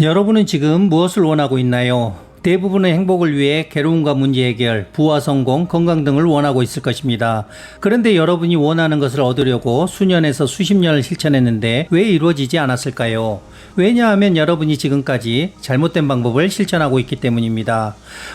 여러분은 지금 무엇을 원하고 있나요? 대부분의 행복을 위해 괴로움과 문제 해결, 부와 성공, 건강 등을 원하고 있을 것입니다. 그런데 여러분이 원하는 것을 얻으려고 수년에서 수십 년을 실천했는데 왜 이루어지지 않았을까요? 왜냐하면 여러분이 지금까지 잘못된 방법을 실천하고 있기 때문입니다.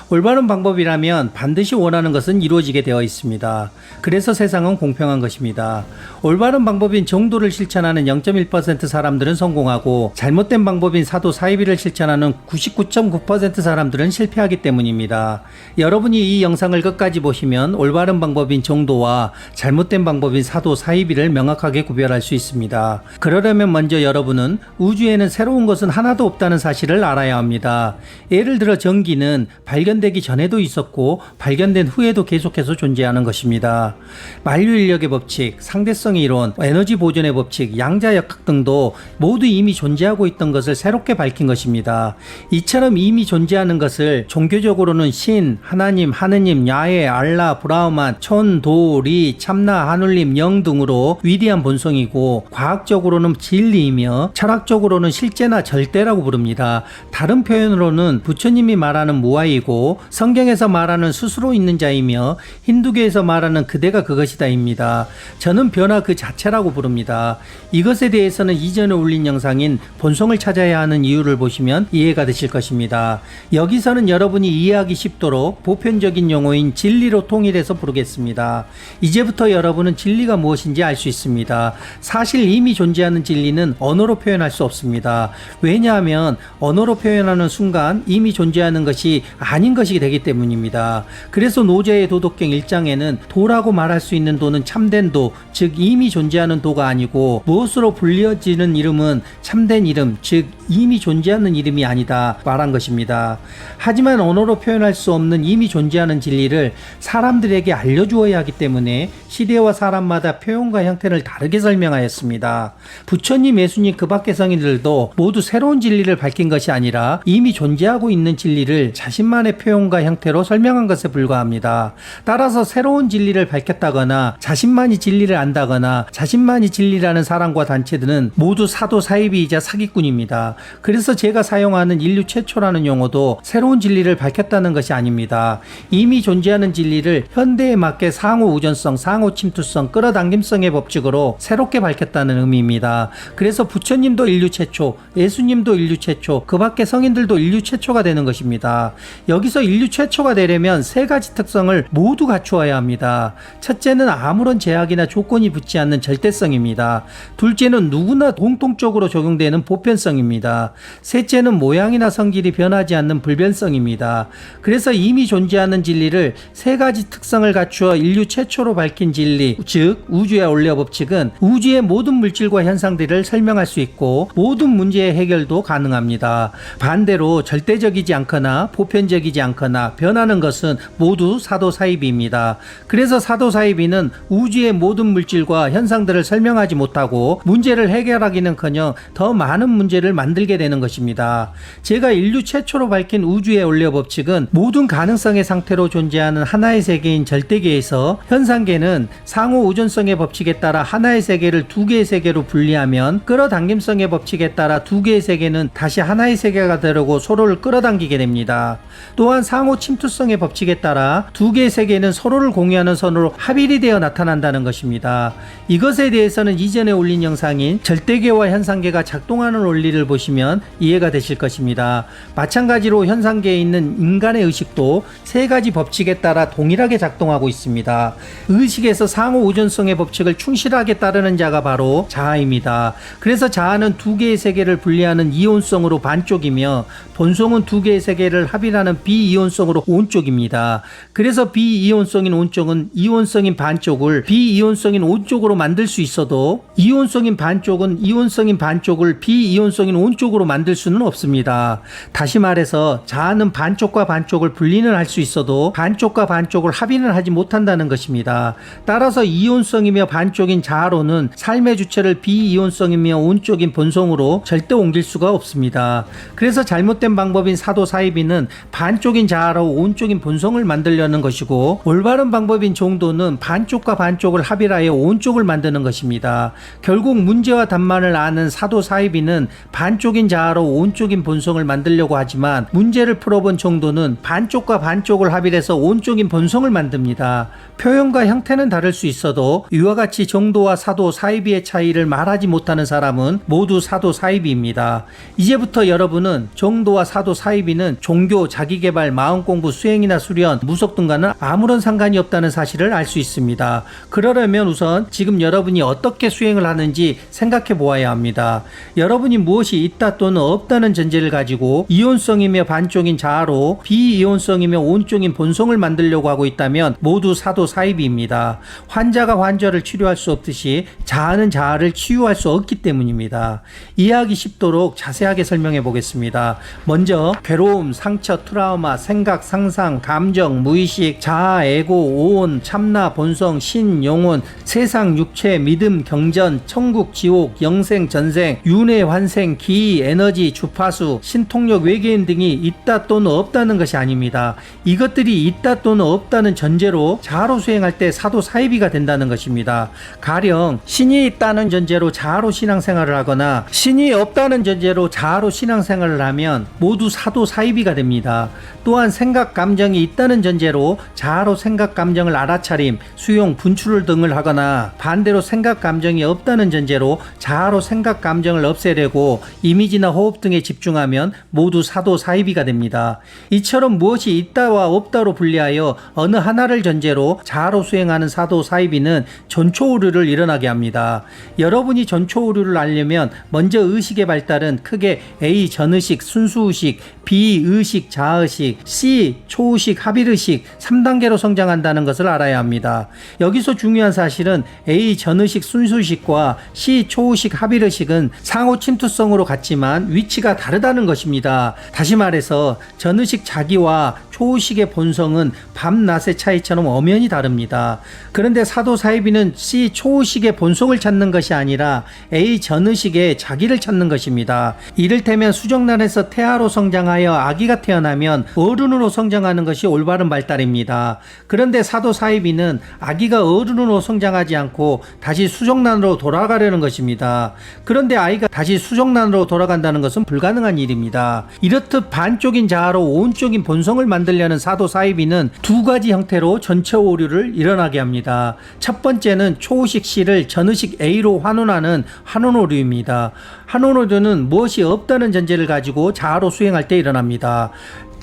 올바른 방법이라면 반드시 원하는 것은 이루어지게 되어 있습니다. 그래서 세상은 공평한 것입니다. 올바른 방법인 정도를 실천하는 0.1% 사람들은 성공하고 잘못된 방법인 사도 사이비를 실천하는 99.9% 사람들은 실패하기 때문입니다. 여러분이 이 영상을 끝까지 보시면 올바른 방법인 정도와 잘못된 방법인 사도 사이비를 명확하게 구별할 수 있습니다. 그러려면 먼저 여러분은 우주에는 새로운 것은 하나도 없다는 사실을 알아야 합니다. 예를 들어 전기는 발견되기 전에도 있었고 발견된 후에도 계속해서 존재하는 것입니다. 만류인력의 법칙, 상대성의 이론, 에너지 보존의 법칙, 양자역학 등도 모두 이미 존재하고 있던 것을 새롭게 밝힌 것입니다. 이처럼 이미 존재하는 것을 종교적으로는 신, 하나님, 하느님, 야훼, 알라, 브라흐만, 천, 도, 리, 참나, 하눌림, 영 등으로 위대한 본성이고 과학적으로는 진리이며 철학적으로는 실제나 절대라고 부릅니다. 다른 표현으로는 부처님이 말하는 무아이고 성경에서 말하는 스스로 있는 자이며 힌두교에서 말하는 그대가 그것이다입니다. 저는 변화 그 자체라고 부릅니다. 이것에 대해서는 이전에 올린 영상인 본성을 찾아야 하는 이유를 보시면 이해가 되실 것입니다. 여기서는 여러분이 이해하기 쉽도록 보편적인 용어인 진리로 통일해서 부르겠습니다. 이제부터 여러분은 진리가 무엇인지 알 수 있습니다. 사실 이미 존재하는 진리는 언어로 표현할 수 없습니다. 왜냐하면 언어로 표현하는 순간 이미 존재하는 것이 아닌 것이 되기 때문입니다. 그래서 노제의 도덕경 1장에는 도라고 말할 수 있는 도는 참된 도, 즉 이미 존재하는 도가 아니고 무엇으로 불려지는 이름은 참된 이름, 즉 이미 존재하는 이름이 아니다 말한 것입니다. 하지만 언어로 표현할 수 없는 이미 존재하는 진리를 사람들에게 알려주어야 하기 때문에 시대와 사람마다 표현과 형태를 다르게 설명하였습니다. 부처님, 예수님 그 밖의 성인들도 모두 새로운 진리를 밝힌 것이 아니라 이미 존재하고 있는 진리를 자신만의 표현과 형태로 설명한 것에 불과합니다. 따라서 새로운 진리를 밝혔다거나 자신만이 진리를 안다거나 자신만이 진리라는 사람과 단체들은 모두 사도 사이비이자 사기꾼입니다. 그래서 제가 사용하는 인류 최초라는 용어도 새로운 진리를 밝혔다는 것이 아닙니다. 이미 존재하는 진리를 현대에 맞게 상호 우전성, 상호 침투성, 끌어당김성의 법칙으로 새롭게 밝혔다는 의미입니다. 그래서 부처님도 인류 최초, 예수님도 인류 최초, 그 밖에 성인들도 인류 최초가 되는 것입니다. 여기서 인류 최초가 되려면 세 가지 특성을 모두 갖추어야 합니다. 첫째는 아무런 제약이나 조건이 붙지 않는 절대성입니다. 둘째는 누구나 공통적으로 적용되는 보편성입니다. 셋째는 모양이나 성질이 변하지 않는 불변성입니다. 그래서 이미 존재하는 진리를 세 가지 특성을 갖추어 인류 최초로 밝힌 진리, 즉 우주의 원리와 법칙은 우주의 모든 물질과 현상들을 설명할 수 있고 모든 문제의 해결도 가능합니다. 반대로 절대적이지 않거나 보편적이지 않거나 변하는 것은 모두 사도사이비입니다. 그래서 사도사이비는 우주의 모든 물질과 현상들을 설명하지 못하고 문제를 해결하기는커녕 더 많은 문제를 만들게 되는 것입니다. 제가 인류 최초로 밝힌 우주의 원리와 법칙은 모든 가능성의 상태로 존재하는 하나의 세계인 절대계에서 현상계는 상호 우전성의 법칙에 따라 하나의 세계를 두 개의 세계로 분리하면 끌어당김성의 법칙에 따라 두 개의 세계는 다시 하나의 세계가 되려고 서로를 끌어당기게 됩니다. 또한 상호 침투성의 법칙에 따라 두 개의 세계는 서로를 공유하는 선으로 합일이 되어 나타난다는 것입니다. 이것에 대해서는 이전에 올린 영상인 절대계와 현상계가 작동하는 원리를 보시면 이해가 되실 것입니다. 마찬가지로 현상계에 있는 인간의 의식도 세 가지 법칙에 따라 동일하게 작동하고 있습니다. 의식에서 상호 우전성의 법칙을 충실하게 따르는 자가 바로 자아입니다. 그래서 자아는 두 개의 세계를 분리하는 이온성으로 반쪽이며 본성은 두 개의 세계를 합일하는 비이온성으로 온쪽입니다. 그래서 비이온성인 온쪽은 이온성인 반쪽을 비이온성인 온쪽으로 만들 수 있어도 이온성인 반쪽은 이온성인 반쪽을 비이온성인 온쪽으로 만들 수는 없습니다. 다시 말해서 자아는 반쪽과 반쪽을 분리는 할 수 있어도 반쪽과 반쪽을 합의는 하지 못한다는 것입니다. 따라서 이온성이며 반쪽인 자아로는 삶의 주체를 비이온성이며 온적인 본성으로 절대 옮길 수가 없습니다. 그래서 잘못된 방법인 사도사이비는 반쪽인 자아로 온적인 본성을 만들려는 것이고, 올바른 방법인 정도는 반쪽과 반쪽을 합일하여 온쪽을 만드는 것입니다. 결국 문제와 답만을 아는 사도사이비는 반쪽인 자아로 온적인 본성을 만들려고 하지만, 문제를 풀어본 정도는 반쪽과 반쪽을 합일해서 온적인 본성을 만듭니다. 표현과 형태는 다를 수 있어도 이와 같이 정도와 사도 사이비의 차이를 말하지 못하는 사람은 모두 사도 사이비입니다. 이제부터 여러분은 정도와 사도 사이비는 종교, 자기개발, 마음공부, 수행이나 수련, 무속 등과는 아무런 상관이 없다는 사실을 알 수 있습니다. 그러려면 우선 지금 여러분이 어떻게 수행을 하는지 생각해 보아야 합니다. 여러분이 무엇이 있다 또는 없다는 전제를 가지고 이온성이며 반쪽인 자아로 비이온성이며 온적인 본성을 만들려고 하고 있다면 모두 사도 사이비입니다. 환자가 환자를 치료할 수 없듯이 자아는 자아를 치유할 수 없기 때문입니다. 이해하기 쉽도록 자세하게 설명해 보겠습니다. 먼저 괴로움, 상처, 트라우마, 생각, 상상, 감정, 무의식, 자아, 에고, 오온, 참나, 본성, 신, 영혼, 세상, 육체, 믿음, 경전, 천국, 지옥, 영생, 전생, 윤회, 환생, 기이, 에너지, 주파수, 신통력, 외계인 등이 있다 또는 없다는 것이 아닙니다. 이것들이 있다 또는 없다는 전제로 자아로 수행할 때 사도 사이비가 된다는 것입니다. 가령 신이 있다는 전제로 자아로 신앙생활을 하거나 신이 없다는 전제로 자아로 신앙생활을 하면 모두 사도 사이비가 됩니다. 또한 생각, 감정이 있다는 전제로 자아로 생각, 감정을 알아차림, 수용, 분출 등을 하거나 반대로 생각, 감정이 없다는 전제로 자아로 생각, 감정을 없애려고 이미지나 호흡 등에 집중하면 모두 사도 사이비가 됩니다. 이처럼 무엇이 있다와 없다로 분리하여 어느 하나를 전제로 자아로 수행하는 사도 사이비는 전초오류를 일어나게 합니다. 여러분이 전초오류를 알려면 먼저 의식의 발달은 크게 A. 전의식, 순수의식, B. 의식, 자의식, C. 초의식, 합일의식 3단계로 성장한다는 것을 알아야 합니다. 여기서 중요한 사실은 A. 전의식, 순수의식과 C. 초의식, 합일의식은 상호 침투성으로 같지만 위치가 다르다는 것입니다. 다시 말해서 전의식 자기와 초의식의 본성은 밤낮의 차이처럼 엄연히 다릅니다. 그런데 사도 사이비는 C. 초의식의 본성을 찾는 것이 아니라 A. 전의식의 자기를 찾는 것입니다. 이를테면 수정란에서 태아로 성장하여 아기가 태어나면 어른으로 성장하는 것이 올바른 발달입니다. 그런데 사도 사이비는 아기가 어른으로 성장하지 않고 다시 수정란으로 돌아가려는 것입니다. 그런데 아이가 다시 수정란으로 돌아간다는 것은 불가능한 일입니다. 이렇듯 반쪽인 자아로 온적인 본성을 만들려는 사도 사이비는 두 가지 형태로 전체 오류를 일어나게 합니다. 첫 번째는 초의식 C를 전의식 A로 환원하는 환원 오류입니다. 환원 오류는 무엇이 없다는 전제를 가지고 자아로 수행할 때 일어납니다.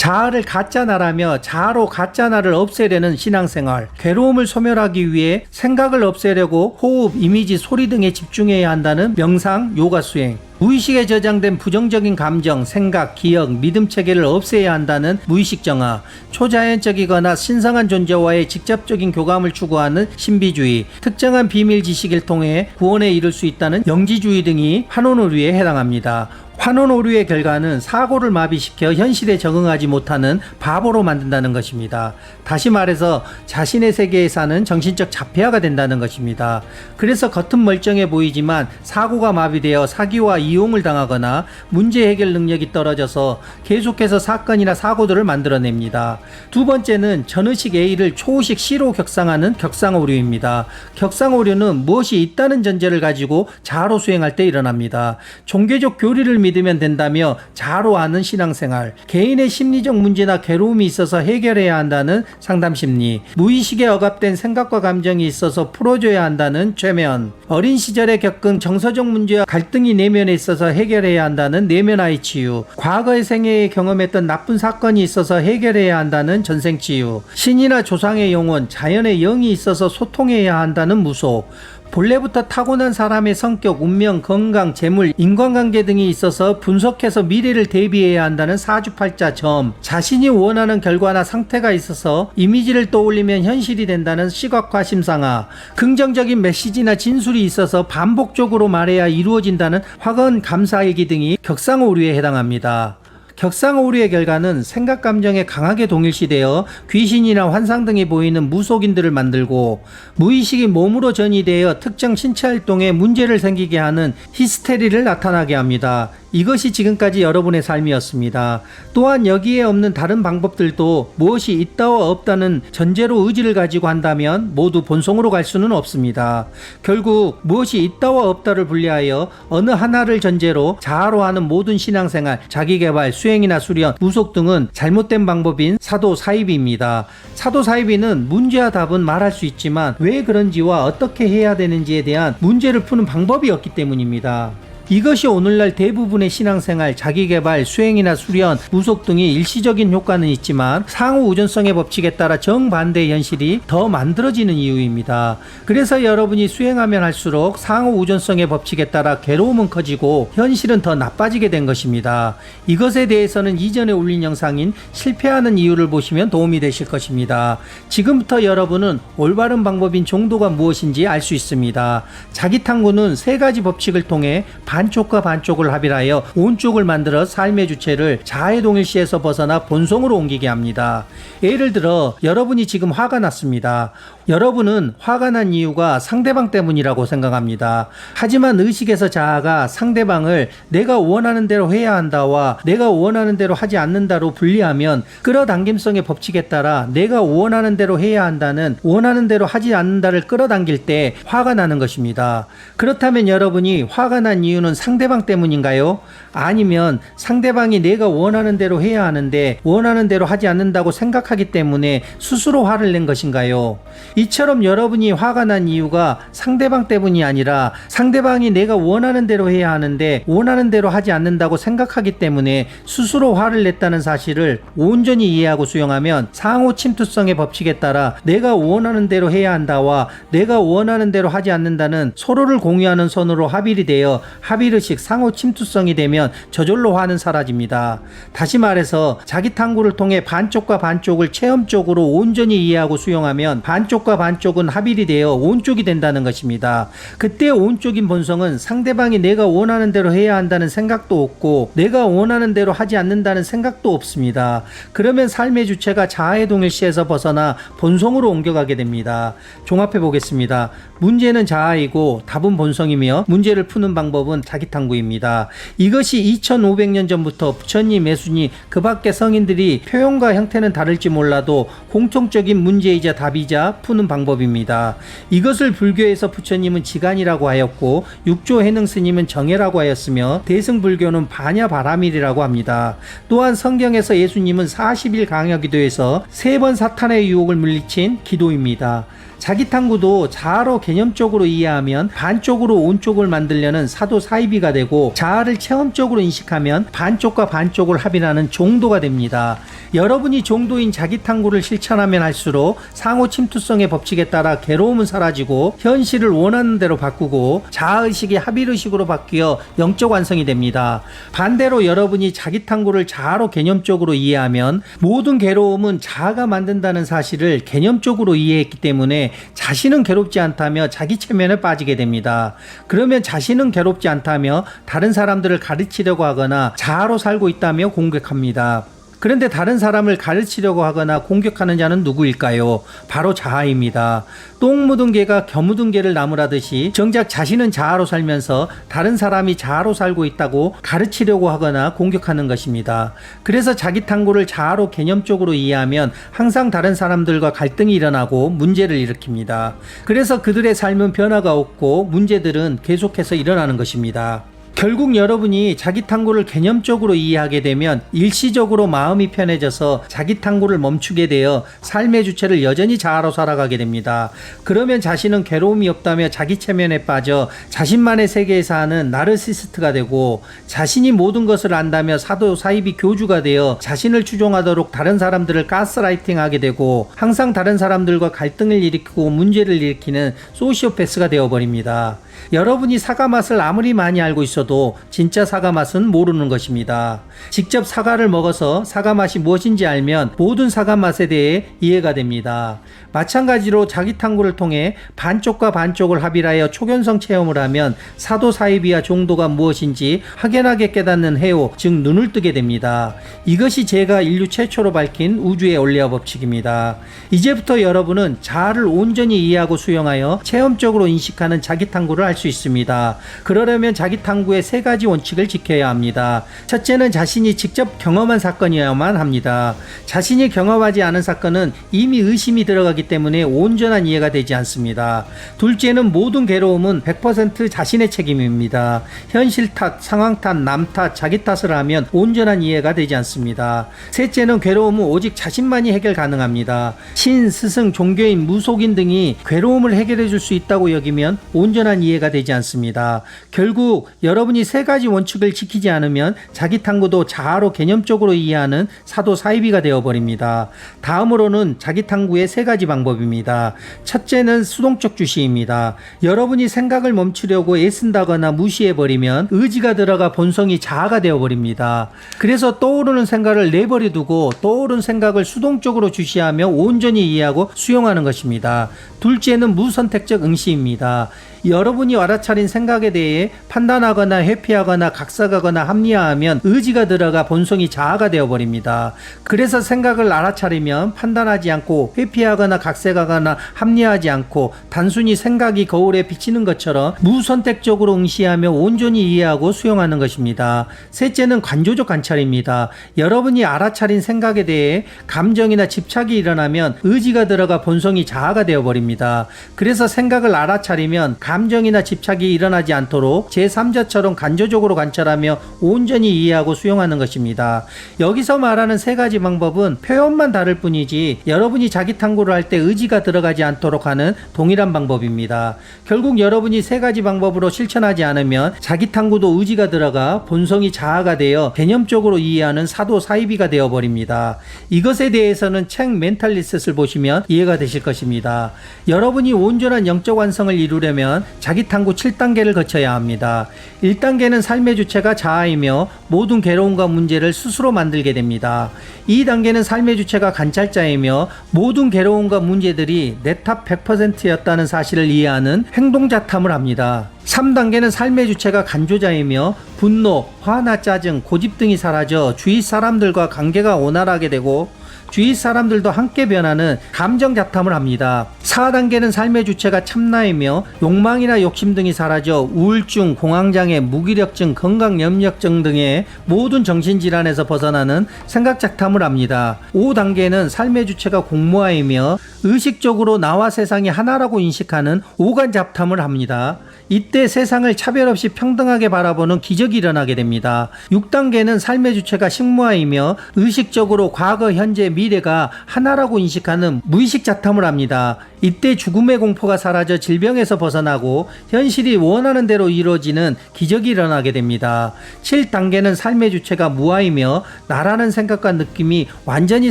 자아를 가짜나라며 자아로 가짜나를 없애려는 신앙생활, 괴로움을 소멸하기 위해 생각을 없애려고 호흡, 이미지, 소리 등에 집중해야 한다는 명상, 요가 수행, 무의식에 저장된 부정적인 감정, 생각, 기억, 믿음 체계를 없애야 한다는 무의식 정화, 초자연적이거나 신성한 존재와의 직접적인 교감을 추구하는 신비주의, 특정한 비밀 지식을 통해 구원에 이를 수 있다는 영지주의 등이 환원오류에 해당합니다. 환원 오류의 결과는 사고를 마비시켜 현실에 적응하지 못하는 바보로 만든다는 것입니다. 다시 말해서 자신의 세계에 사는 정신적 자폐아가 된다는 것입니다. 그래서 겉은 멀쩡해 보이지만 사고가 마비되어 사기와 이용을 당하거나 문제 해결 능력이 떨어져서 계속해서 사건이나 사고들을 만들어냅니다. 두 번째는 전의식 A를 초의식 C로 격상하는 격상 오류입니다. 격상 오류는 무엇이 있다는 전제를 가지고 자아로 수행할 때 일어납니다. 종교적 교리를 믿으면 된다며 자아로 하는 신앙생활, 개인의 심리적 문제나 괴로움이 있어서 해결해야 한다는 상담심리, 무의식에 억압된 생각과 감정이 있어서 풀어줘야 한다는 최면, 어린 시절에 겪은 정서적 문제와 갈등이 내면에 있어서 해결해야 한다는 내면아이 치유, 과거의 생애에 경험했던 나쁜 사건이 있어서 해결해야 한다는 전생치유, 신이나 조상의 영혼, 자연의 영이 있어서 소통해야 한다는 무속, 본래부터 타고난 사람의 성격, 운명, 건강, 재물, 인간관계 등이 있어서 분석해서 미래를 대비해야 한다는 사주팔자 점, 자신이 원하는 결과나 상태가 있어서 이미지를 떠올리면 현실이 된다는 시각화 심상화, 긍정적인 메시지나 진술이 있어서 반복적으로 말해야 이루어진다는 확언 감사일기 등이 격상오류에 해당합니다. 격상오류의 결과는 생각 감정에 강하게 동일시되어 귀신이나 환상 등이 보이는 무속인들을 만들고 무의식이 몸으로 전이되어 특정 신체 활동에 문제를 생기게 하는 히스테리를 나타나게 합니다. 이것이 지금까지 여러분의 삶이었습니다. 또한 여기에 없는 다른 방법들도 무엇이 있다와 없다는 전제로 의지를 가지고 한다면 모두 본성으로 갈 수는 없습니다. 결국 무엇이 있다와 없다를 분리하여 어느 하나를 전제로 자아로 하는 모든 신앙생활, 자기개발, 수행이나 수련, 무속 등은 잘못된 방법인 사도사이비입니다. 사도사이비는 문제와 답은 말할 수 있지만 왜 그런지와 어떻게 해야 되는지에 대한 문제를 푸는 방법이 없기 때문입니다. 이것이 오늘날 대부분의 신앙생활, 자기개발, 수행이나 수련, 무속 등의 일시적인 효과는 있지만 상호 우전성의 법칙에 따라 정반대의 현실이 더 만들어지는 이유입니다. 그래서 여러분이 수행하면 할수록 상호 우전성의 법칙에 따라 괴로움은 커지고 현실은 더 나빠지게 된 것입니다. 이것에 대해서는 이전에 올린 영상인 실패하는 이유를 보시면 도움이 되실 것입니다. 지금부터 여러분은 올바른 방법인 종도가 무엇인지 알 수 있습니다. 자기탐구는 세 가지 법칙을 통해 반쪽과 반쪽을 합일하여 온쪽을 만들어 삶의 주체를 자아의 동일시에서 벗어나 본성으로 옮기게 합니다. 예를 들어 여러분이 지금 화가 났습니다. 여러분은 화가 난 이유가 상대방 때문이라고 생각합니다. 하지만 의식에서 자아가 상대방을 내가 원하는 대로 해야 한다와 내가 원하는 대로 하지 않는다로 분리하면 끌어당김성의 법칙에 따라 내가 원하는 대로 해야 한다는 원하는 대로 하지 않는다를 끌어당길 때 화가 나는 것입니다. 그렇다면 여러분이 화가 난 이유는 상대방 때문인가요? 아니면 상대방이 내가 원하는 대로 해야 하는데 원하는 대로 하지 않는다고 생각하기 때문에 스스로 화를 낸 것인가요? 이처럼 여러분이 화가 난 이유가 상대방 때문이 아니라 상대방이 내가 원하는 대로 해야 하는데 원하는 대로 하지 않는다고 생각하기 때문에 스스로 화를 냈다는 사실을 온전히 이해하고 수용하면 상호 침투성의 법칙에 따라 내가 원하는 대로 해야 한다와 내가 원하는 대로 하지 않는다는 서로를 공유하는 선으로 합일이 되어 합일의식 상호 침투성이 되면 저절로 화는 사라집니다. 다시 말해서 자기 탐구를 통해 반쪽과 반쪽을 체험적으로 온전히 이해하고 수용하면 반쪽과 반쪽은 합일이 되어 온쪽이 된다는 것입니다. 그때 온쪽인 본성은 상대방이 내가 원하는 대로 해야 한다는 생각도 없고 내가 원하는 대로 하지 않는다는 생각도 없습니다. 그러면 삶의 주체가 자아의 동일시에서 벗어나 본성으로 옮겨가게 됩니다. 종합해 보겠습니다. 문제는 자아이고 답은 본성이며 문제를 푸는 방법은 자기탐구입니다. 이것이 2500년 전부터 부처님, 예수님, 그 밖의 성인들이 표현과 형태는 다를지 몰라도 공통적인 문제이자 답이자 푸는 방법입니다. 이것을 불교에서 부처님은 지간이라고 하였고 육조해능 스님은 정해라고 하였으며 대승불교는 반야바라밀이라고 합니다. 또한 성경에서 예수님은 40일 강야기도에서 3번 사탄의 유혹을 물리친 기도입니다. 자기탐구도 자아로 개념적으로 이해하면 반쪽으로 온쪽을 만들려는 사도사이비가 되고 자아를 체험적으로 인식하면 반쪽과 반쪽을 합일하는 종도가 됩니다. 여러분이 종도인 자기탐구를 실천하면 할수록 상호 침투성의 법칙에 따라 괴로움은 사라지고 현실을 원하는 대로 바꾸고 자아의식이 합일의식으로 바뀌어 영적 완성이 됩니다. 반대로 여러분이 자기탐구를 자아로 개념적으로 이해하면 모든 괴로움은 자아가 만든다는 사실을 개념적으로 이해했기 때문에 자신은 괴롭지 않다며 자기 체면에 빠지게 됩니다. 그러면 자신은 괴롭지 않다며 다른 사람들을 가르치려고 하거나 자아로 살고 있다며 공격합니다. 그런데 다른 사람을 가르치려고 하거나 공격하는 자는 누구일까요? 바로 자아입니다. 똥 묻은 개가 겨 묻은 개를 나무라듯이 정작 자신은 자아로 살면서 다른 사람이 자아로 살고 있다고 가르치려고 하거나 공격하는 것입니다. 그래서 자기 탐구를 자아로 개념적으로 이해하면 항상 다른 사람들과 갈등이 일어나고 문제를 일으킵니다. 그래서 그들의 삶은 변화가 없고 문제들은 계속해서 일어나는 것입니다. 결국 여러분이 자기 탐구를 개념적으로 이해하게 되면 일시적으로 마음이 편해져서 자기 탐구를 멈추게 되어 삶의 주체를 여전히 자아로 살아가게 됩니다. 그러면 자신은 괴로움이 없다며 자기 체면에 빠져 자신만의 세계에 사는 나르시스트가 되고 자신이 모든 것을 안다며 사도 사이비 교주가 되어 자신을 추종하도록 다른 사람들을 가스라이팅하게 되고 항상 다른 사람들과 갈등을 일으키고 문제를 일으키는 소시오패스가 되어버립니다. 여러분이 사과 맛을 아무리 많이 알고 있어도 진짜 사과 맛은 모르는 것입니다. 직접 사과를 먹어서 사과 맛이 무엇인지 알면 모든 사과 맛에 대해 이해가 됩니다. 마찬가지로 자기 탐구를 통해 반쪽과 반쪽을 합일하여 초견성 체험을 하면 사도사이비와 종도가 무엇인지 확연하게 깨닫는 해오, 즉 눈을 뜨게 됩니다. 이것이 제가 인류 최초로 밝힌 우주의 원리와 법칙입니다. 이제부터 여러분은 자아를 온전히 이해하고 수용하여 체험적으로 인식하는 자기 탐구를 할 수 있습니다. 그러려면 자기 탐구의 세 가지 원칙을 지켜야 합니다. 첫째는 자신이 직접 경험한 사건이어야만 합니다. 자신이 경험하지 않은 사건은 이미 의심이 들어가기 때문에 온전한 이해가 되지 않습니다. 둘째는 모든 괴로움은 100% 자신의 책임입니다. 현실 탓, 상황 탓, 남 탓, 자기 탓을 하면 온전한 이해가 되지 않습니다. 셋째는 괴로움은 오직 자신만이 해결 가능합니다. 신, 스승, 종교인, 무속인 등이 괴로움을 해결해 줄 수 있다고 여기면 온전한 이해가 되지 않습니다. 결국 여러분이 세 가지 원칙을 지키지 않으면 자기 탐구도 자아로 개념적으로 이해하는 사도 사이비가 되어버립니다. 다음으로는 자기 탐구의 세 가지 방법입니다. 첫째는 수동적 주시입니다. 여러분이 생각을 멈추려고 애쓴다거나 무시해버리면 의지가 들어가 본성이 자아가 되어버립니다. 그래서 떠오르는 생각을 내버려 두고 떠오른 생각을 수동적으로 주시하며 온전히 이해하고 수용하는 것입니다. 둘째는 무선택적 응시입니다. 여러분이 알아차린 생각에 대해 판단하거나 회피하거나 각색하거나 합리화하면 의지가 들어가 본성이 자아가 되어버립니다. 그래서 생각을 알아차리면 판단하지 않고 회피하거나 각색하거나 합리화하지 않고 단순히 생각이 거울에 비치는 것처럼 무선택적으로 응시하며 온전히 이해하고 수용하는 것입니다. 셋째는 관조적 관찰입니다. 여러분이 알아차린 생각에 대해 감정이나 집착이 일어나면 의지가 들어가 본성이 자아가 되어버립니다. 그래서 생각을 알아차리면 감정이나 집착이 일어나지 않도록 제3자처럼 간접적으로 관찰하며 온전히 이해하고 수용하는 것입니다. 여기서 말하는 세 가지 방법은 표현만 다를 뿐이지 여러분이 자기 탐구를 할 때 의지가 들어가지 않도록 하는 동일한 방법입니다. 결국 여러분이 세 가지 방법으로 실천하지 않으면 자기 탐구도 의지가 들어가 본성이 자아가 되어 개념적으로 이해하는 사도 사이비가 되어버립니다. 이것에 대해서는 책 멘탈리셋을 보시면 이해가 되실 것입니다. 여러분이 온전한 영적 완성을 이루려면 자기 탐구 7단계를 거쳐야 합니다. 1단계는 삶의 주체가 자아이며 모든 괴로움과 문제를 스스로 만들게 됩니다. 2단계는 삶의 주체가 관찰자이며 모든 괴로움과 문제들이 내 탓 100%였다는 사실을 이해하는 행동자탐을 합니다. 3단계는 삶의 주체가 간조자이며 분노, 화나 짜증, 고집 등이 사라져 주위 사람들과 관계가 원활하게 되고 주위 사람들도 함께 변하는 감정 자탐을 합니다. 4단계는 삶의 주체가 참나이며 욕망이나 욕심 등이 사라져 우울증, 공황장애, 무기력증, 건강염려증 등의 모든 정신질환에서 벗어나는 생각 자탐을 합니다. 5단계는 삶의 주체가 공모하이며 의식적으로 나와 세상이 하나라고 인식하는 오간 자탐을 합니다. 이때 세상을 차별 없이 평등하게 바라보는 기적이 일어나게 됩니다. 6단계는 삶의 주체가 식무화이며 의식적으로 과거, 현재, 미래가 하나라고 인식하는 무의식 자탐을 합니다. 이때 죽음의 공포가 사라져 질병에서 벗어나고 현실이 원하는 대로 이루어지는 기적이 일어나게 됩니다. 7단계는 삶의 주체가 무아이며 나라는 생각과 느낌이 완전히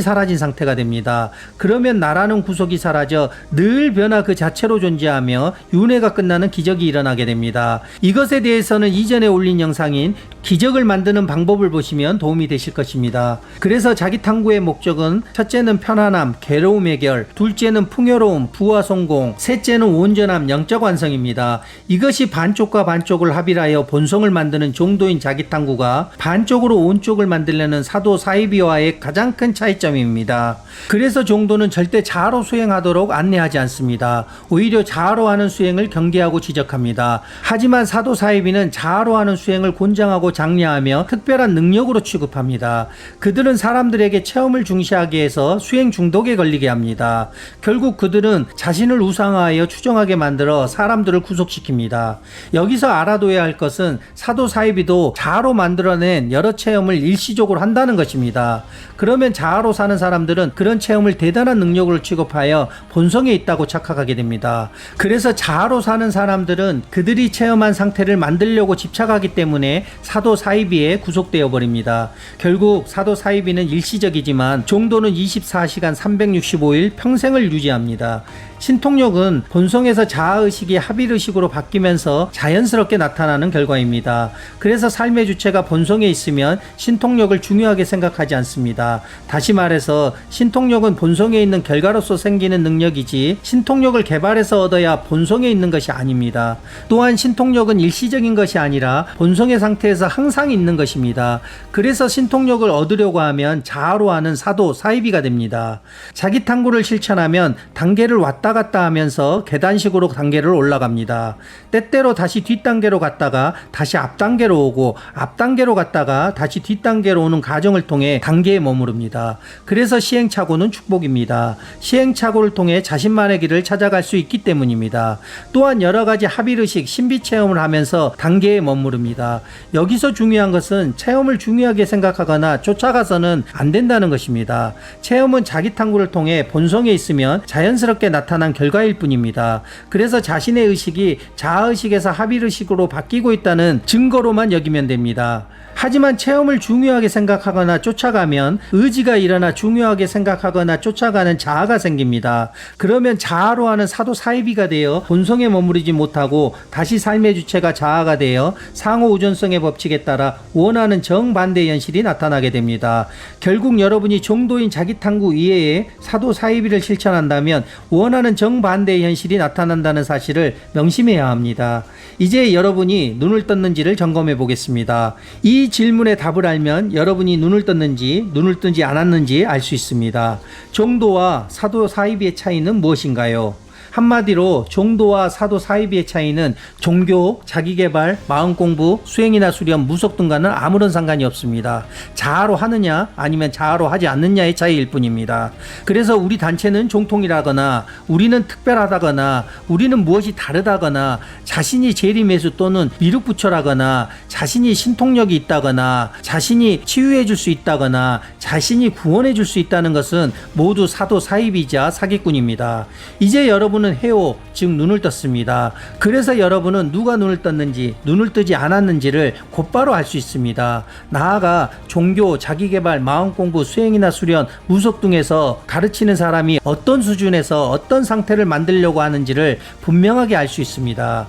사라진 상태가 됩니다. 그러면 나라는 구속이 사라져 늘 변화 그 자체로 존재하며 윤회가 끝나는 기적이 일어나게 됩니다. 이것에 대해서는 이전에 올린 영상인 기적을 만드는 방법을 보시면 도움이 되실 것입니다. 그래서 자기 탐구의 목적은 첫째는 편안함, 괴로움 해결, 둘째는 풍요로움, 부와 성공, 셋째는 온전함, 영적 완성입니다. 이것이 반쪽과 반쪽을 합일하여 본성을 만드는 종도인 자기 탐구가 반쪽으로 온쪽을 만들려는 사도 사이비와의 가장 큰 차이점입니다. 그래서 종도는 절대 자아로 수행하도록 안내하지 않습니다. 오히려 자아로 하는 수행을 경계하고 지적합니다. 하지만 사도 사이비는 자아로 하는 수행을 권장하고 장려하며 특별한 능력으로 취급합니다. 그들은 사람들에게 체험을 중시하게 해서 수행 중독에 걸리게 합니다. 결국 그들은 자신을 우상화하여 추종하게 만들어 사람들을 구속시킵니다. 여기서 알아둬야 할 것은 사도 사이비도 자아로 만들어낸 여러 체험을 일시적으로 한다는 것입니다. 그러면 자아로 사는 사람들은 그런 체험을 대단한 능력으로 취급하여 본성에 있다고 착각하게 됩니다. 그래서 자아로 사는 사람들은 그들이 체험한 상태를 만들려고 집착하기 때문에 사도 사이비에 구속되어 버립니다. 결국 사도 사이비는 일시적이지만 종도는 24시간 365일 평생을 유지합니다. 신통력은 본성에서 자아의식이 합일의식으로 바뀌면서 자연스럽게 나타나는 결과입니다. 그래서 삶의 주체가 본성에 있으면 신통력을 중요하게 생각하지 않습니다. 다시 말해서 신통력은 본성에 있는 결과로서 생기는 능력이지 신통력을 개발해서 얻어야 본성에 있는 것이 아닙니다. 또한 신통력은 일시적인 것이 아니라 본성의 상태에서 항상 있는 것입니다. 그래서 신통력을 얻으려고 하면 자아로 하는 사도, 사이비가 됩니다. 자기 탐구를 실천하면 단계를 왔다 갔다 하면서 계단식으로 단계를 올라갑니다. 때때로 다시 뒷단계로 갔다가 다시 앞단계로 오고 앞단계로 갔다가 다시 뒷단계로 오는 과정을 통해 단계에 머무릅니다. 그래서 시행착오는 축복입니다. 시행착오를 통해 자신만의 길을 찾아갈 수 있기 때문입니다. 또한 여러 가지 합일의식, 신비체험을 하면서 단계에 머무릅니다. 여기서 중요한 것은 체험을 중요하게 생각하거나 쫓아가서는 안 된다는 것입니다. 체험은 자기 탐구를 통해 본성에 있으면 자연스럽게 나타난 결과일 뿐입니다. 그래서 자신의 의식이 자아의식에서 합일의식으로 바뀌고 있다는 증거로만 여기면 됩니다. 하지만 체험을 중요하게 생각하거나 쫓아가면 의지가 일어나 중요하게 생각하거나 쫓아가는 자아가 생깁니다. 그러면 자아로 하는 사도 사이비가 되어 본성에 머무르지 못하고 다시 삶의 주체가 자아가 되어 상호 우전성의 법칙에 따라 원하는 정반대 현실이 나타나게 됩니다. 결국 여러분이 정도인 자기 탐구 이외에 사도 사이비를 실천한다면 원하는 정반대의 현실이 나타난다는 사실을 명심해야 합니다. 이제 여러분이 눈을 떴는지를 점검해 보겠습니다. 이 질문에 답을 알면 여러분이 눈을 떴는지 눈을 뜨지 않았는지 알 수 있습니다. 정도와 사도 사이비의 차이는 무엇인가요? 한마디로 정도와 사도 사이비의 차이는 종교, 자기개발, 마음공부, 수행이나 수련, 무속 등과는 아무런 상관이 없습니다. 자아로 하느냐 아니면 자아로 하지 않느냐의 차이일 뿐입니다. 그래서 우리 단체는 정통이라거나 우리는 특별하다거나 우리는 무엇이 다르다거나 자신이 재림매수 또는 미륵부처라거나 자신이 신통력이 있다거나 자신이 치유해 줄 수 있다거나 자신이 구원해 줄 수 있다는 것은 모두 사도 사이비자 사기꾼입니다. 이제 여러분은 해오, 즉 눈을 떴습니다. 그래서 여러분은 누가 눈을 떴는지 눈을 뜨지 않았는지를 곧바로 알 수 있습니다. 나아가 종교, 자기개발, 마음공부, 수행이나 수련, 무속 등에서 가르치는 사람이 어떤 수준에서 어떤 상태를 만들려고 하는지를 분명하게 알 수 있습니다.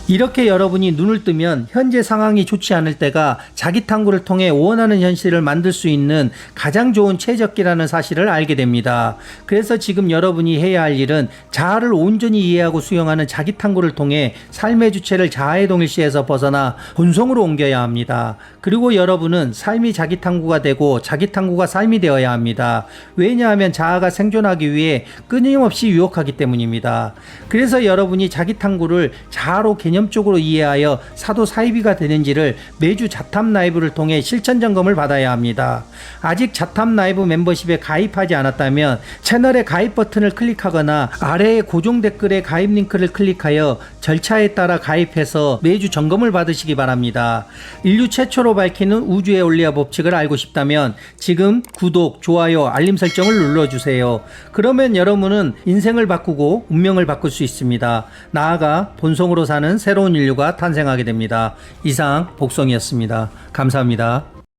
이렇게 여러분이 눈을 뜨면 현재 상황이 좋지 않을 때가 자기 탐구를 통해 원하는 현실을 만들 수 있는 가장 좋은 최적기라는 사실을 알게 됩니다. 그래서 지금 여러분이 해야 할 일은 자아를 온전히 이해하고 수용하는 자기 탐구를 통해 삶의 주체를 자아의 동일시에서 벗어나 본성으로 옮겨야 합니다. 그리고 여러분은 삶이 자기 탐구가 되고 자기 탐구가 삶이 되어야 합니다. 왜냐하면 자아가 생존하기 위해 끊임없이 유혹하기 때문입니다. 그래서 여러분이 자기 탐구를 자아로 개념적으로 이해하여 사도 사이비가 되는지를 매주 자탐 라이브를 통해 실천 점검을 받아야 합니다. 아직 자탐 라이브 멤버십에 가입하지 않았다면 채널의 가입 버튼을 클릭하거나 아래의 고정 댓글에 가입 링크를 클릭하여 절차에 따라 가입해서 매주 점검을 받으시기 바랍니다. 인류 최초로 밝히는 우주의 원리와 법칙을 알고 싶다면 지금 구독, 좋아요, 알림 설정을 눌러주세요. 그러면 여러분은 인생을 바꾸고 운명을 바꿀 수 있습니다. 나아가 본성으로 사는 새로운 인류가 탄생하게 됩니다. 이상 복성이었습니다. 감사합니다.